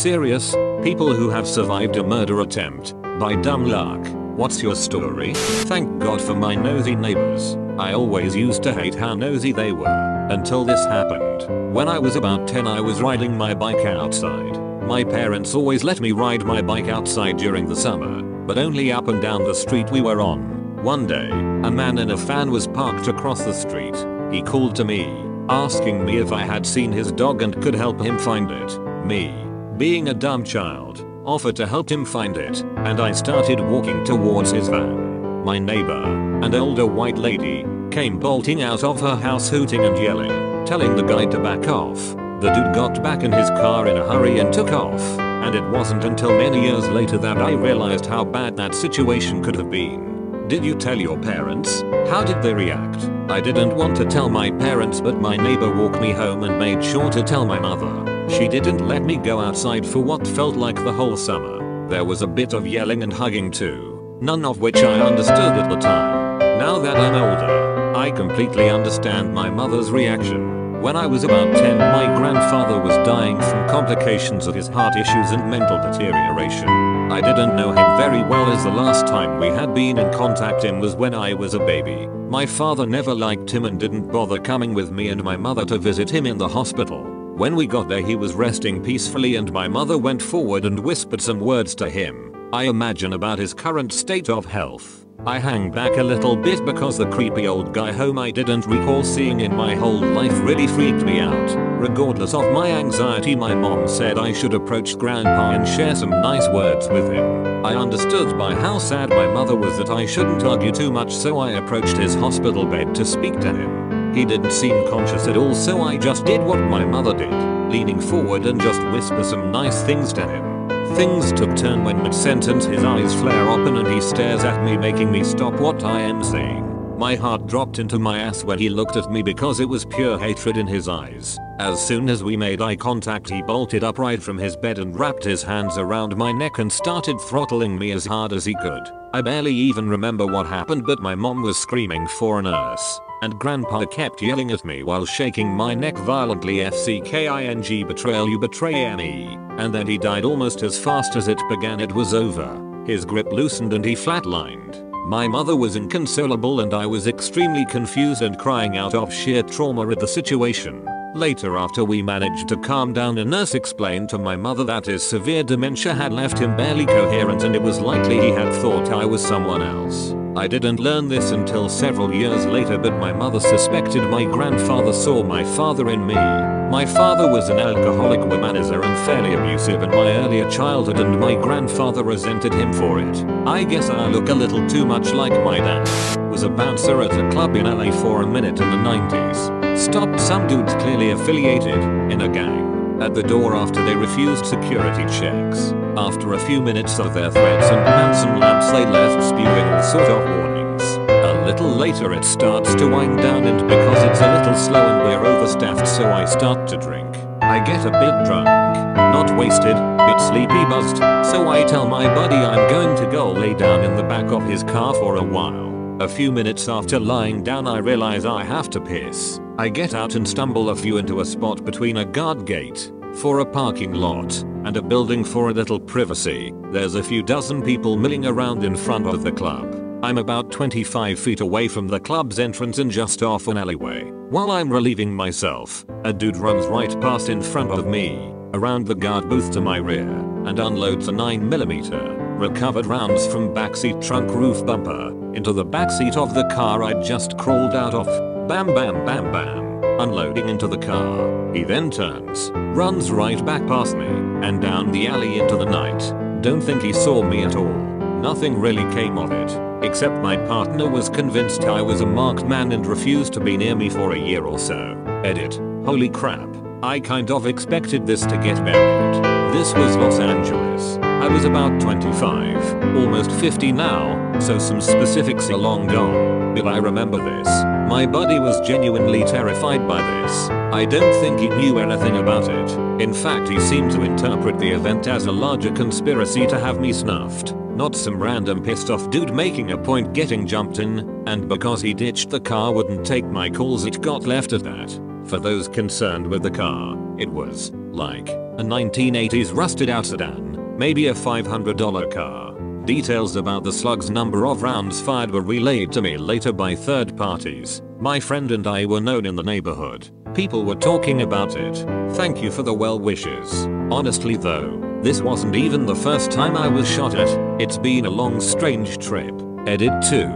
serious? People who have survived a murder attempt by dumb luck. What's your story? Thank God for my nosy neighbors. I always used to hate how nosy they were until this happened. When I was about 10, I was riding my bike outside. My parents always let me ride my bike outside during the summer, but only up and down the street we were on. One day, a man in a van was parked across the street. He called to me, asking me if I had seen his dog and could help him find it. Me, being a dumb child, offered to help him find it, and I started walking towards his van. My neighbor, an older white lady, came bolting out of her house hooting and yelling, telling the guy to back off. The dude got back in his car in a hurry and took off, and it wasn't until many years later that I realized how bad that situation could have been. Did you tell your parents? How did they react? I didn't want to tell my parents, but my neighbor walked me home and made sure to tell my mother. She didn't let me go outside for what felt like the whole summer. There was a bit of yelling and hugging too, none of which I understood at the time. Now that I'm older, I completely understand my mother's reaction. When I was about 10, my grandfather was dying from complications of his heart issues and mental deterioration. I didn't know him very well, as the last time we had been in contact him was when I was a baby. My father never liked him and didn't bother coming with me and my mother to visit him in the hospital. When we got there, he was resting peacefully and my mother went forward and whispered some words to him, I imagine, about his current state of health. I hang back a little bit because the creepy old guy whom I didn't recall seeing in my whole life really freaked me out. Regardless of my anxiety, my mom said I should approach grandpa and share some nice words with him. I understood by how sad my mother was that I shouldn't argue too much, so I approached his hospital bed to speak to him. He didn't seem conscious at all, so I just did what my mother did, leaning forward and just whisper some nice things to him. Things took turn when mid-sentence his eyes flare open and he stares at me, making me stop what I am saying. My heart dropped into my ass when he looked at me because it was pure hatred in his eyes. As soon as we made eye contact, he bolted upright from his bed and wrapped his hands around my neck and started throttling me as hard as he could. I barely even remember what happened, but my mom was screaming for a nurse, and grandpa kept yelling at me while shaking my neck violently, FCKING betrayal, you betray me. And then he died almost as fast as it began. It was over. His grip loosened and he flatlined. My mother was inconsolable and I was extremely confused and crying out of sheer trauma at the situation. Later, after we managed to calm down, a nurse explained to my mother that his severe dementia had left him barely coherent and it was likely he had thought I was someone else. I didn't learn this until several years later, but my mother suspected my grandfather saw my father in me. My father was an alcoholic, womanizer and fairly abusive in my earlier childhood, and my grandfather resented him for it. I guess I look a little too much like my dad. Was a bouncer at a club in LA for a minute in the 90s. Stopped some dudes clearly affiliated in a gang at the door after they refused security checks. After a few minutes of their threats and Manson lamps, they left spewing all sort of warnings. A little later it starts to wind down, and because it's a little slow and we're overstaffed, so I start to drink. I get a bit drunk, not wasted, bit sleepy buzzed, so I tell my buddy I'm going to go lay down in the back of his car for a while. A few minutes after lying down, I realize I have to piss. I get out and stumble a few into a spot between a guard gate for a parking lot and a building for a little privacy. There's a few dozen people milling around in front of the club. I'm about 25 feet away from the club's entrance and just off an alleyway. While I'm relieving myself, a dude runs right past in front of me, around the guard booth to my rear, and unloads a 9mm recovered rounds from backseat trunk roof bumper into the backseat of the car I'd just crawled out of. Bam bam bam bam, unloading into the car. He then turns, runs right back past me, and down the alley into the night. Don't think he saw me at all. Nothing really came of it, except my partner was convinced I was a marked man and refused to be near me for a year or so. Edit. Holy crap. I kind of expected this to get buried. This was Los Angeles. I was about 25, almost 50 now, so some specifics are long gone. But I remember this. My buddy was genuinely terrified by this. I don't think he knew anything about it. In fact, he seemed to interpret the event as a larger conspiracy to have me snuffed, not some random pissed off dude making a point getting jumped in, and because he ditched the car wouldn't take my calls, it got left at that. For those concerned with the car, it was like A 1980s rusted out sedan, maybe a $500 car. Details about the slug's number of rounds fired were relayed to me later by third parties. My friend and I were known in the neighborhood. People were talking about it. Thank you for the well wishes. Honestly though, this wasn't even the first time I was shot at. It's been a long strange trip. Edit 2.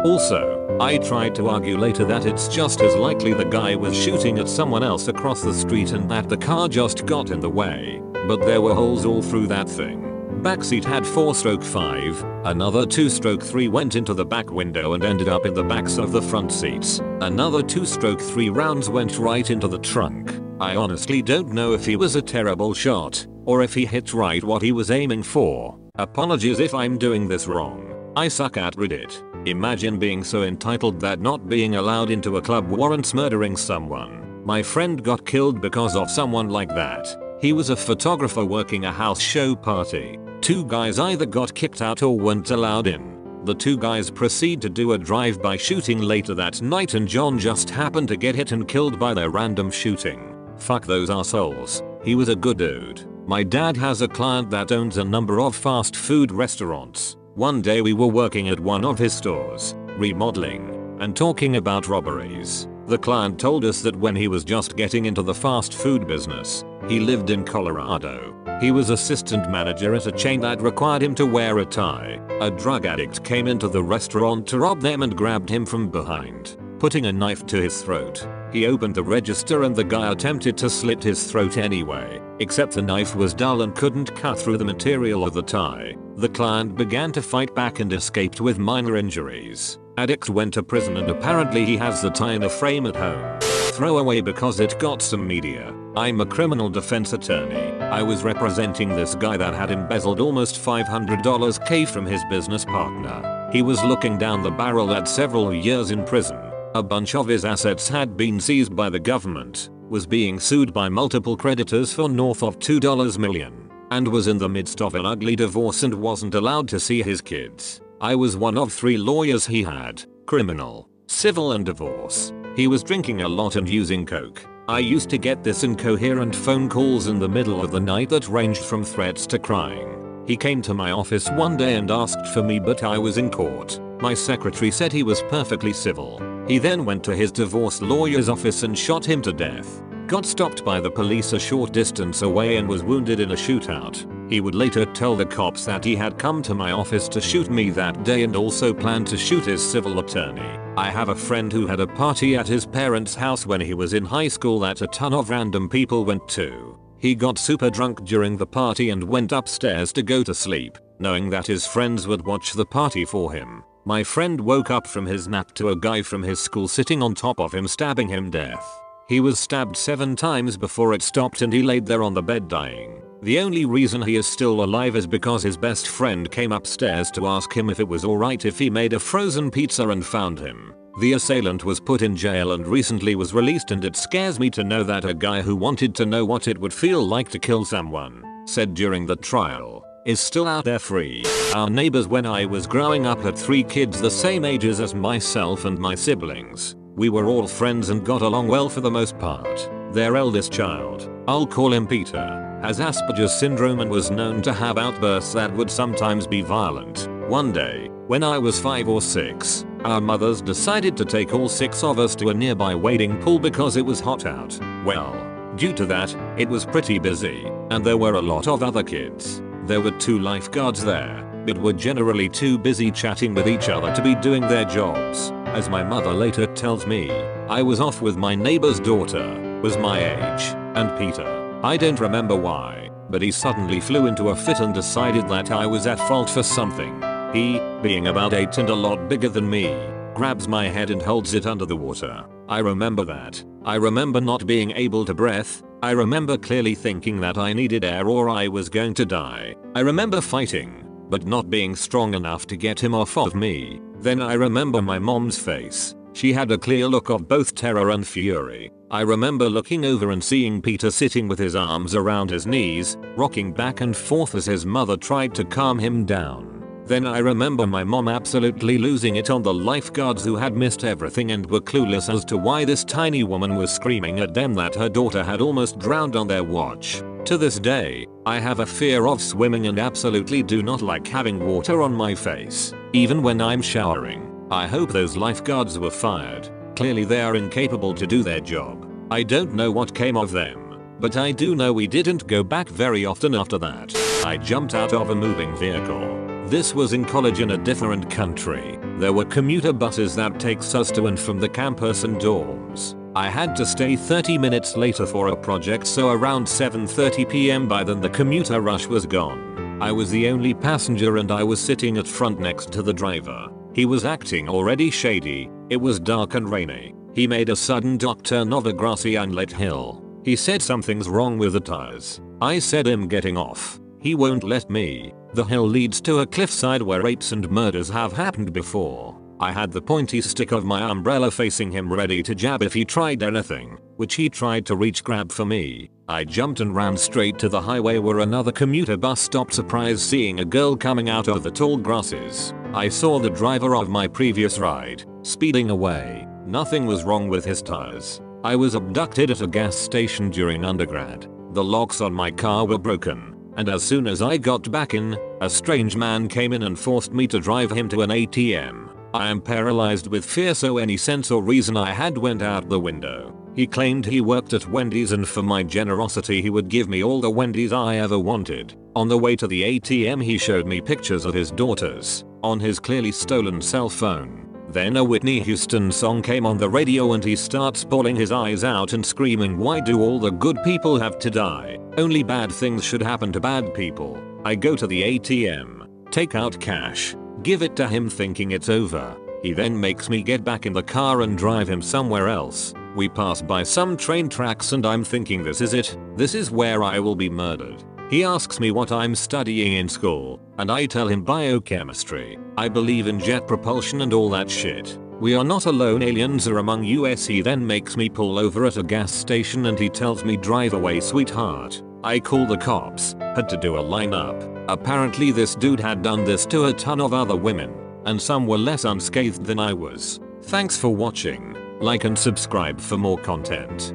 Also, I tried to argue later that it's just as likely the guy was shooting at someone else across the street and that the car just got in the way. But there were holes all through that thing. Backseat had 4/5, another 2/3 went into the back window and ended up in the backs of the front seats. Another 2/3 rounds went right into the trunk. I honestly don't know if he was a terrible shot, or if he hit right what he was aiming for. Apologies if I'm doing this wrong. I suck at Reddit. Imagine being so entitled that not being allowed into a club warrants murdering someone. My friend got killed because of someone like that. He was a photographer working a house show party. 2 guys either got kicked out or weren't allowed in. The 2 guys proceed to do a drive-by shooting later that night and John just happened to get hit and killed by their random shooting. Fuck those assholes. He was a good dude. My dad has a client that owns a number of fast food restaurants. One day we were working at one of his stores, remodeling, and talking about robberies. The client told us that when he was just getting into the fast food business, he lived in Colorado. He was assistant manager at a chain that required him to wear a tie. A drug addict came into the restaurant to rob them and grabbed him from behind, putting a knife to his throat. He opened the register and the guy attempted to slit his throat anyway, except the knife was dull and couldn't cut through the material of the tie. The client began to fight back and escaped with minor injuries. Addict went to prison and apparently he has the tie in a frame at home. Throw away because it got some media. I'm a criminal defense attorney. I was representing this guy that had embezzled almost $500K from his business partner. He was looking down the barrel at several years in prison. A bunch of his assets had been seized by the government, was being sued by multiple creditors for north of $2 million, and was in the midst of an ugly divorce and wasn't allowed to see his kids. I was one of 3 lawyers he had: criminal, civil and divorce. He was drinking a lot and using coke. I used to get this incoherent phone calls in the middle of the night that ranged from threats to crying. He came to my office one day and asked for me, but I was in court. My secretary said he was perfectly civil. He then went to his divorce lawyer's office and shot him to death. Got stopped by the police a short distance away and was wounded in a shootout. He would later tell the cops that he had come to my office to shoot me that day and also planned to shoot his civil attorney. I have a friend who had a party at his parents' house when he was in high school that a ton of random people went to. He got super drunk during the party and went upstairs to go to sleep, knowing that his friends would watch the party for him. My friend woke up from his nap to a guy from his school sitting on top of him stabbing him to death. He was stabbed 7 times before it stopped and he laid there on the bed dying. The only reason he is still alive is because his best friend came upstairs to ask him if it was alright if he made a frozen pizza and found him. The assailant was put in jail and recently was released, and it scares me to know that a guy who wanted to know what it would feel like to kill someone, said during the trial, is still out there free. Our neighbors when I was growing up had 3 kids the same ages as myself and my siblings. We were all friends and got along well for the most part. Their eldest child, I'll call him Peter, has Asperger's syndrome and was known to have outbursts that would sometimes be violent. One day, when I was 5 or 6, our mothers decided to take all 6 of us to a nearby wading pool because it was hot out. Well, due to that, it was pretty busy, and there were a lot of other kids. There were 2 lifeguards there, but were generally too busy chatting with each other to be doing their jobs. As my mother later tells me, I was off with my neighbor's daughter, was my age, and Peter, I don't remember why, but he suddenly flew into a fit and decided that I was at fault for something. He, being about 8 and a lot bigger than me, grabs my head and holds it under the water. I remember that. I remember not being able to breathe. I remember clearly thinking that I needed air or I was going to die. I remember fighting, but not being strong enough to get him off of me. Then I remember my mom's face. She had a clear look of both terror and fury. I remember looking over and seeing Peter sitting with his arms around his knees, rocking back and forth as his mother tried to calm him down. Then I remember my mom absolutely losing it on the lifeguards who had missed everything and were clueless as to why this tiny woman was screaming at them that her daughter had almost drowned on their watch. To this day, I have a fear of swimming and absolutely do not like having water on my face, even when I'm showering. I hope those lifeguards were fired. Clearly they are incapable to do their job. I don't know what came of them, but I do know we didn't go back very often after that. I jumped out of a moving vehicle. This was in college in a different country. There were commuter buses that takes us to and from the campus and dorms. I had to stay 30 minutes later for a project, so around 7:30 p.m. by then the commuter rush was gone. I was the only passenger and I was sitting at front next to the driver. He was acting already shady. It was dark and rainy. He made a sudden dock turn of a grassy unlit hill. He said something's wrong with the tires. I said I'm getting off. He won't let me. The hill leads to a cliffside where rapes and murders have happened before. I had the pointy stick of my umbrella facing him ready to jab if he tried anything, which he tried to reach grab for me. I jumped and ran straight to the highway where another commuter bus stopped, surprised seeing a girl coming out of the tall grasses. I saw the driver of my previous ride, speeding away. Nothing was wrong with his tires. I was abducted at a gas station during undergrad. The locks on my car were broken, and as soon as I got back in, a strange man came in and forced me to drive him to an ATM. I am paralyzed with fear, so any sense or reason I had went out the window. He claimed he worked at Wendy's and for my generosity he would give me all the Wendy's I ever wanted. On the way to the ATM he showed me pictures of his daughters on his clearly stolen cell phone. Then a Whitney Houston song came on the radio and he starts bawling his eyes out and screaming, "Why do all the good people have to die? Only bad things should happen to bad people." I go to the ATM, take out cash, give it to him thinking it's over. He then makes me get back in the car and drive him somewhere else. We pass by some train tracks and I'm thinking this is it. This is where I will be murdered. He asks me what I'm studying in school, and I tell him biochemistry. I believe in jet propulsion and all that shit. We are not alone, aliens are among us. He then makes me pull over at a gas station and he tells me drive away sweetheart. I call the cops, had to do a lineup. Apparently this dude had done this to a ton of other women, and some were less unscathed than I was. Thanks for watching. Like and subscribe for more content.